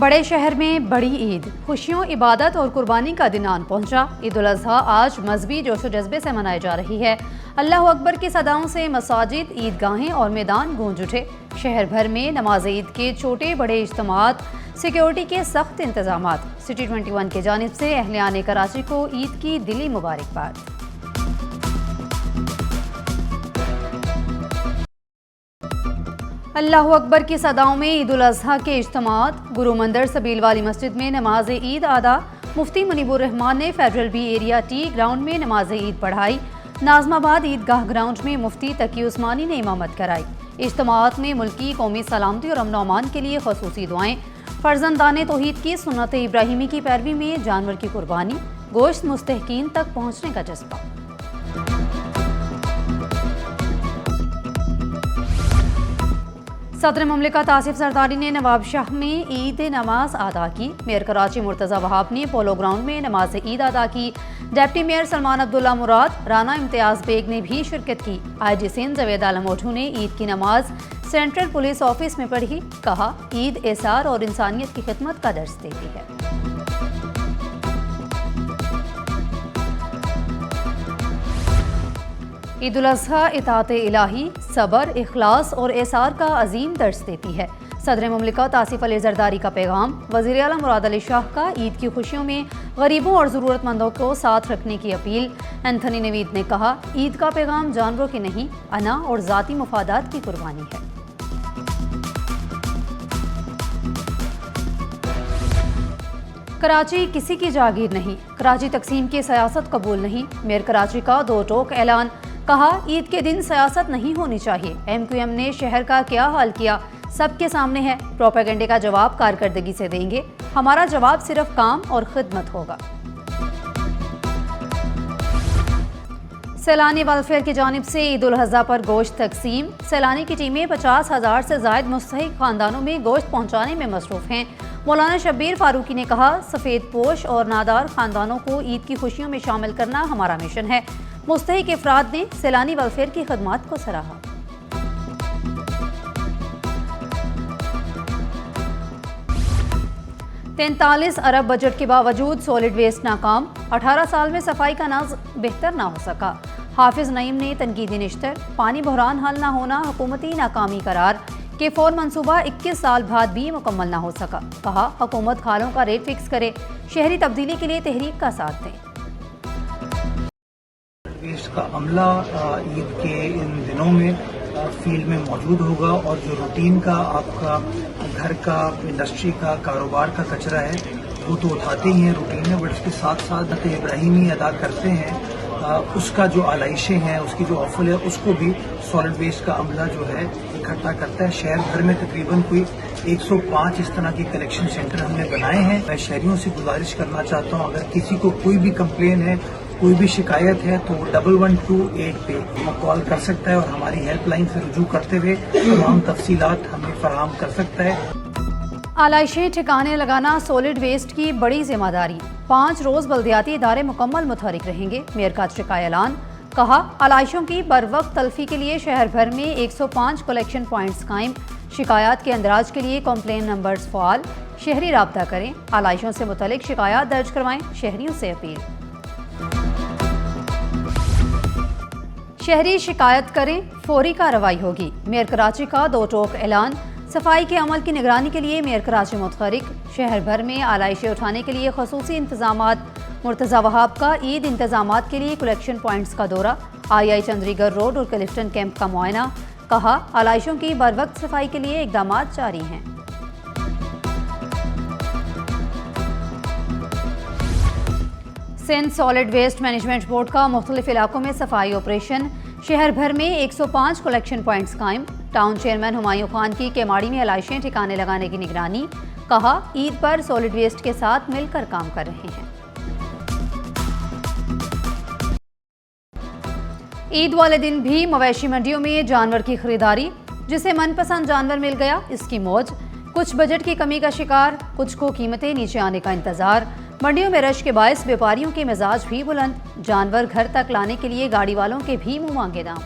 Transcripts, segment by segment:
बड़े शहर में बड़ी ईद, खुशियों, इबादत और कुर्बानी का दिन आन पहुंचा। ईद उल अज़हा आज मजहबी जोशो जज्बे से मनाई जा रही है। अल्लाह अकबर की सदाओं से मसाजिद, ईदगाहें और मैदान गूंज उठे। शहर भर में नमाज ईद के छोटे बड़े इज्तिमात, सिक्योरिटी के सख्त इंतजामात। सिटी 21 की जानिब से अहलियान कराची को ईद की दिली मुबारकबाद। अल्लाह अकबर की सदाओं में ईद उल अज़हा के इज्तिमात। गुरु मंदिर सबील वाली मस्जिद में नमाज ईद अदा। मुफ्ती मुनीबुर रहमान ने federal B area T ground में नमाज ईद पढ़ाई। नाज़माबाद ईदगाह ग्राउंड में मुफ्ती तकी उस्मानी ने इमामत कराई। इज्तिमात में मुल्की कौमी सलामती और अमन अमान के लिए खसूसी दुआएं। फर्जंदाने तौहीद की सुन्नत इब्राहिमी की पैरवी में जानवर की कुर्बानी, गोश्त मुस्तहकीन तक पहुँचने का जज्बा। सदर मुमलिकत आसिफ जरदारी ने नवाब शाह में ईद नमाज अदा की। मेयर कराची मुर्तज़ा वहाब ने पोलो ग्राउंड में नमाज ईद अदा की। डिप्टी मेयर सलमान अब्दुल्ला मुराद, राना इम्तियाज़ बेग ने भी शिरकत की। IG सिंध जवेद आलम ओठू ने ईद की नमाज सेंट्रल पुलिस ऑफिस में पढ़ी। कहा, ईद एसार और इंसानियत की खिदमत का दर्ज देती है। ईद उल अज़हा इताअत इलाही, सबर, इखलास और एसार का अजीम दर्स देती है। सदर मुमलिकत आसिफ अली जरदारी का पैगाम। वज़ीर आला मुराद अली शाह का ईद की खुशियों में गरीबों और ज़रूरतमंदों को साथ रखने की अपील। एंथनी नवीद ने कहा, ईद का पैगाम जानवरों की नहीं, अना और ज़ाती मुफादात की कुर्बानी है। कराची किसी की जागीर नहीं, कराची तकसीम की सियासत कबूल नहीं। मेयर कराची का दो टोक ऐलान। कहा, ईद के दिन सियासत नहीं होनी चाहिए। MQM ने शहर का क्या हाल किया सबके सामने है। प्रोपेगेंडे का जवाब कारकर्दगी से देंगे। हमारा जवाब सिर्फ काम और खिदमत होगा। सैलानी वेलफेयर की जानिब से ईद उल अज़हा पर गोश्त तकसीम। सैलानी की टीमें 50,000 से ज़ायद मुस्तहिक खानदानों में गोश्त पहुँचाने में मसरूफ़ हैं। मौलाना शब्बीर फारूकी ने कहा, सफ़ेद पोश और नादार खानदानों को ईद की खुशियों में शामिल करना हमारा मिशन है। मुस्तहिक अफराद ने सैलानी वेलफेयर की खदमात को सराहा। $43 अरब बजट के बावजूद सॉलिड वेस्ट नाकाम। 18 साल में सफाई का नाज बेहतर ना हो सका। हाफिज नईम ने तनकीदी निश्तर। पानी बहरान हल ना होना हुकूमती नाकामी करार। के फोर मंसूबा 21 साल बाद भी मुकम्मल ना हो सका। कहा, हुकूमत खालों का रेट फिक्स करे। शहरी तब्दीली के लिए तहरीक का साथ दें। वेस्ट का अमला ईद के इन दिनों में फील्ड में मौजूद होगा और जो रूटीन का आपका घर का, इंडस्ट्री का, कारोबार का कचरा है वो तो उठाते ही हैं रूटीन में, बट उसके साथ साथ इब्राहिमी अदा करते हैं। उसका जो आलाइशें हैं, उसकी जो ऑफल है, उसको भी सॉलिड वेस्ट का अमला जो है इकट्ठा करता है। शहर भर में तकरीबन कोई 105 इस तरह के कलेक्शन सेंटर हमने बनाए हैं। मैं शहरियों से गुजारिश करना चाहता हूँ, अगर किसी को कोई भी कंप्लेन है, कोई भी शिकायत है, तो 1128 पे वो कॉल कर सकता है और हमारी हेल्पलाइन से रुजू करते हुए तमाम तफसीलात हमें फराहम कर सकता है। आलाइशें ठिकाने लगाना सॉलिड वेस्ट की बड़ी जिम्मेदारी। 5 रोज बल्दियाती इदारे मुकम्मल मुतहरिक रहेंगे। मेयर काचरी का ऐलान। कहा, आलाइशों की बरवक्त तल्फी के लिए शहर भर में 105 कलेक्शन पॉइंट्स कायम। शिकायत के अंदराज के लिए कॉम्प्लेन नंबर्स फ़ाल। शहरी राब्ता करें। आलाइशों से मुतल्लिक शिकायत दर्ज करवाएं। शहरियों से अपील। शहरी शिकायत करें, फौरी कार्रवाई होगी। मेयर कराची का दो टोक ऐलान। सफाई के अमल की निगरानी के लिए मेयर कराची मुतहरिक। शहर भर में आलाइशें उठाने के लिए खसूसी इंतजामात। मुर्तज़ा वहाब का ईद इंतजामात के लिए कलेक्शन पॉइंट्स का दौरा। II चंद्रीगढ़ रोड और क्लिफ्टन कैंप का मुआयना। कहा, आलाइशों की बरवक्त सफाई के लिए इकदामात जारी हैं। Sindh solid waste management board का मुख्तलिफ इलाकों में सफाई ऑपरेशन। शहर भर में 105 कलेक्शन पॉइंट्स कायम। टाउन चेयरमैन हुमायूं खान की केमाड़ी में आलाइशें ठिकाने लगाने की निगरानी। कहा, ईद पर सॉलिड वेस्ट के साथ मिलकर काम कर रहे हैं। ईद वाले दिन भी मवेशी मंडियों में जानवर की खरीदारी। जिसे मनपसंद जानवर मिल गया, इसकी मौज। कुछ बजट की कमी का शिकार, कुछ को कीमतें नीचे आने का इंतजार। मंडियों में रश के बायस व्यापारियों के मिजाज भी बुलंद। जानवर घर तक लाने के लिए गाड़ी वालों के भी मुंह मांगे दाम।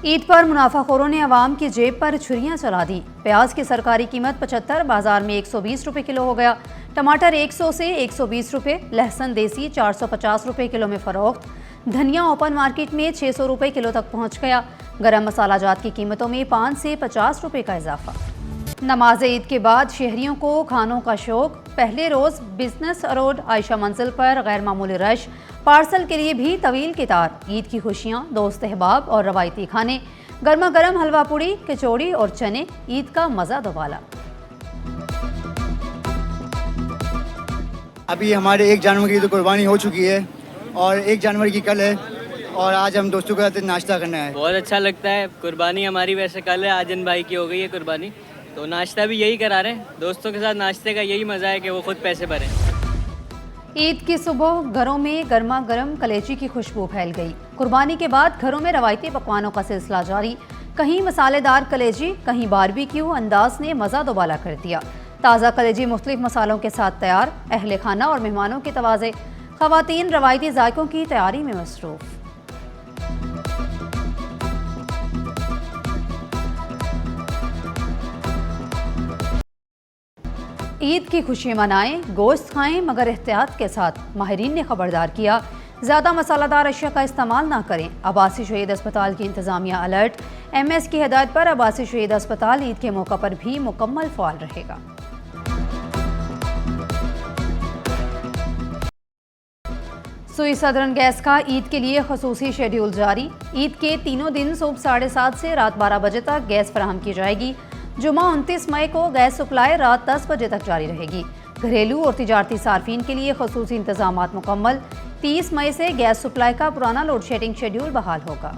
ईद पर मुनाफाखोरों ने अवाम की जेब पर छुरियां चला दी। प्याज की सरकारी कीमत 75, बाजार में 120 रुपये किलो हो गया। टमाटर 100 से 120 रुपये, लहसुन देसी 450 रुपये किलो में फरोख्त। धनिया ओपन मार्केट में 600 रुपये किलो तक पहुंच गया। गरम मसाला जात की कीमतों में 5 से 50 रुपये का इजाफा। नमाज ईद के बाद शहरियों को खानों का शौक। पहले रोज़ बिजनेस रोड आयशा मंजिल पर गैर मामूली रश। पार्सल के लिए भी तवील कतार। ईद की खुशियाँ, दोस्त अहबाब और रवायती खाने। गर्मा गर्म हलवा पूड़ी, कचौड़ी और चने। ईद का मज़ा दोबाला। अभी हमारे 1 जनवरी की तो कुर्बानी हो चुकी है और 1 जनवरी की कल है और आज हम दोस्तों के साथ नाश्ता करना है। बहुत अच्छा लगता है। कुर्बानी हमारी वैसे कल है, आजन भाई की हो गई है कुर्बानी, तो नाश्ता भी यही करा रहे हैं। दोस्तों के साथ नाश्ते का यही मज़ा है कि वो खुद पैसे भरें। ईद की सुबह घरों में गर्मा गर्म कलेजी की खुशबू फैल गई। कुर्बानी के बाद घरों में रवायती पकवानों का सिलसिला जारी। कहीं मसालेदार कलेजी, कहीं बारबेक्यू अंदाज ने मज़ा दोबाला कर दिया। ताज़ा कलेजी मुख्तलिफ मसालों के साथ तैयार। अहले खाना और मेहमानों के तवाज़े। ख़वातीन रवायती जायकों की तैयारी में मसरूफ़। ईद की खुशी मनाएं, गोश्त खाएं मगर एहतियात के साथ। माहिरीन ने खबरदार किया, ज़्यादा मसालादार अशिया का इस्तेमाल ना करें। अब्बासी शहीद अस्पताल की इंतज़ामिया अलर्ट। MS की हिदायत पर अब्बासी शहीद अस्पताल ईद के मौका पर भी मुकम्मल फ़ाल रहेगा। सुई सदरन गैस का ईद के लिए खसूसी शेड्यूल जारी। ईद के तीनों दिन सुबह 7:30 से रात 12 बजे तक गैस फराहम की जाएगी। जुमा 29 मई को गैस सप्लाई रात 10 बजे तक जारी रहेगी। घरेलू और तिजारती सार्फिन के लिए खसूसी इंतजामात मुकम्मल। 30 मई से गैस सप्लाई का पुराना लोड शेडिंग शेड्यूल बहाल होगा।